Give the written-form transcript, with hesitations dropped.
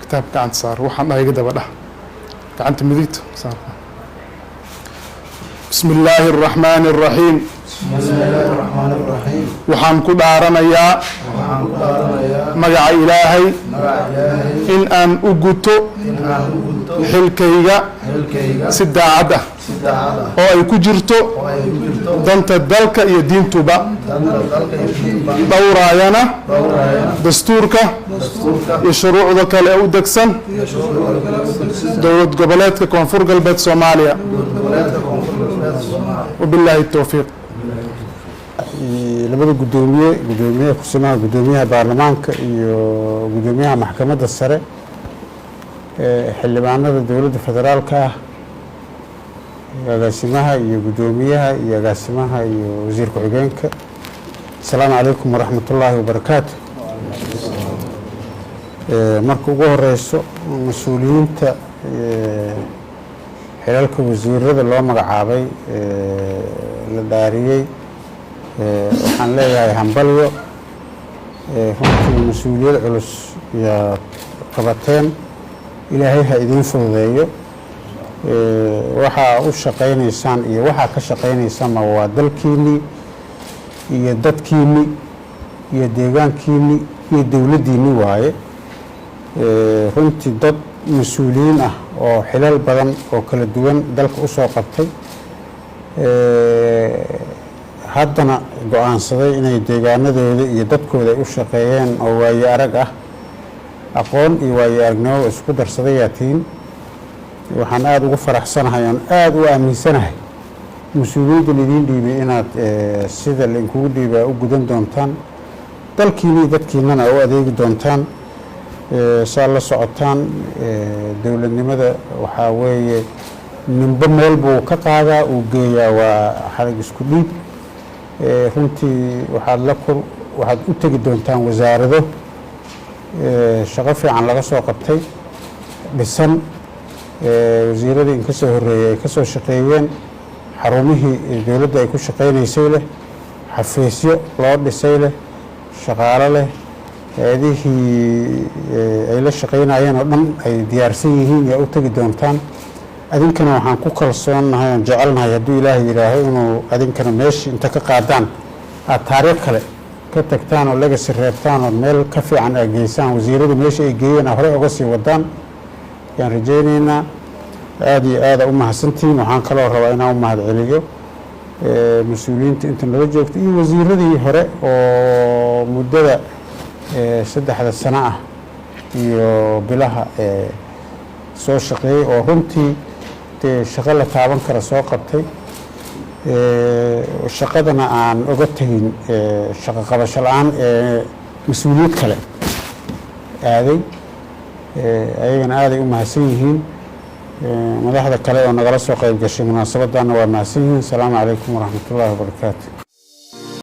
كتاب كان صار وحنا يقدر بده كانت مديت صار. بسم الله الرحمن الرحيم. بسم الله الرحمن الرحيم. وحن كدارنا يا مجا إلهي إن أن أجتو حلكيجا سداعده oo ay ku jirto danta dalka iyo diintuba dhowraayana dastuurka iyo shuruucda kale u degsan dowlad goboleedka koonfur galbeed Soomaaliya. wabillahi tawfiiq. labada gudoomiye kusamaha gudoomiyaha baarlamaanka iyo gudoomiyaha maxkamadda sare xildhibaanada dowladda federaalka ah agaasimaha iyo gudoomiyaha iyo agaasimaha iyo wasiir ku-xigeenka. Assalaamu calaykum waraxmatullaahi wabarakaatu. marka ugu horeyso mas-uuliyiinta xilalka wasiirada loo magacaabay la dhaariyey waxaan leeyahay hambalyo. runtii mas-uuliyad culus iyo qabateen. ilaahay ha idiin fududeeyo. waxaa u shaqaynaysaan iyo waxaa ka shaqaynaysaan waa dalkiinii iyo dadkiinii iyo deegaankiinii iyo dowladdiinii waaye. runtii dad mas-uuliyiin ah oo xilal badan oo kala duwan dalka u soo qabtay haddana go-aansaday inay deegaanadooda iyo dadkooda ay u shaqeeyeen oo waaye arag ah aqoon iyo waaye aragnimo isku darsaday yaatiin. waxaan aada ugu faraxsanahay oon aada u aaminsanahay mas-uuliyadda lidiin dhiibay inaad sida lainkugu dhiibaa u gudan doontaan dalkiina iyo dadkiinana u adeegi doontaan. saad la socotaan dowladnimada waxaa weeye ninba meel buu ka qaadaa uu geeyaa waa xarig isku dhiib. runtii waxaad u tegi doontaan wasaarado shaqo fiican laga soo qabtay dhisan wasiiradii in ka soo horreeyay ay ka soo shaqeeyeen xarumihii dowladda ay ku shaqaynaysay leh xafiisyo loo dhisay leh shaqaalo leh hay-adihii ay la shaqaynayeen oo dhan ay diyaarsan yihiin yaa u tegi doontaan. adinkana waxaan ku kalsoonnahay oon jecelnahay hadduu ilaahay yidhaaho inuu adinkana meeshii inta ka qaadaan aad taariikh kale ka tagtaan oo legacy reebtaan oo meel ka fiican aad geysaan. wasiiradu meesha ay geeyeen aa horey uga sii wadaan yaan rajaynaynaa. aada iyo aada u mahadsantihiin. waxaan kaloo rabaa inaan u mahad celiyo mas-uuliyiinta inta nala joogta iyo wasiiradii hore oo muddada 3 sano ah iyo bilaha soo shaqeeyey oo runtii dee shaqo la taaban kara soo qabtay. shaqadana aan oga tegin shaqo qabasho la-aan mas-uuliyad kale aaday. ayagana aaday u mahadsan yihiin. madaxda kale oo nagala soo qayb gashay munaasabadana waa mahadsan yihiin. asalaamu calaykum waraxmatullaahi wabarakaatu.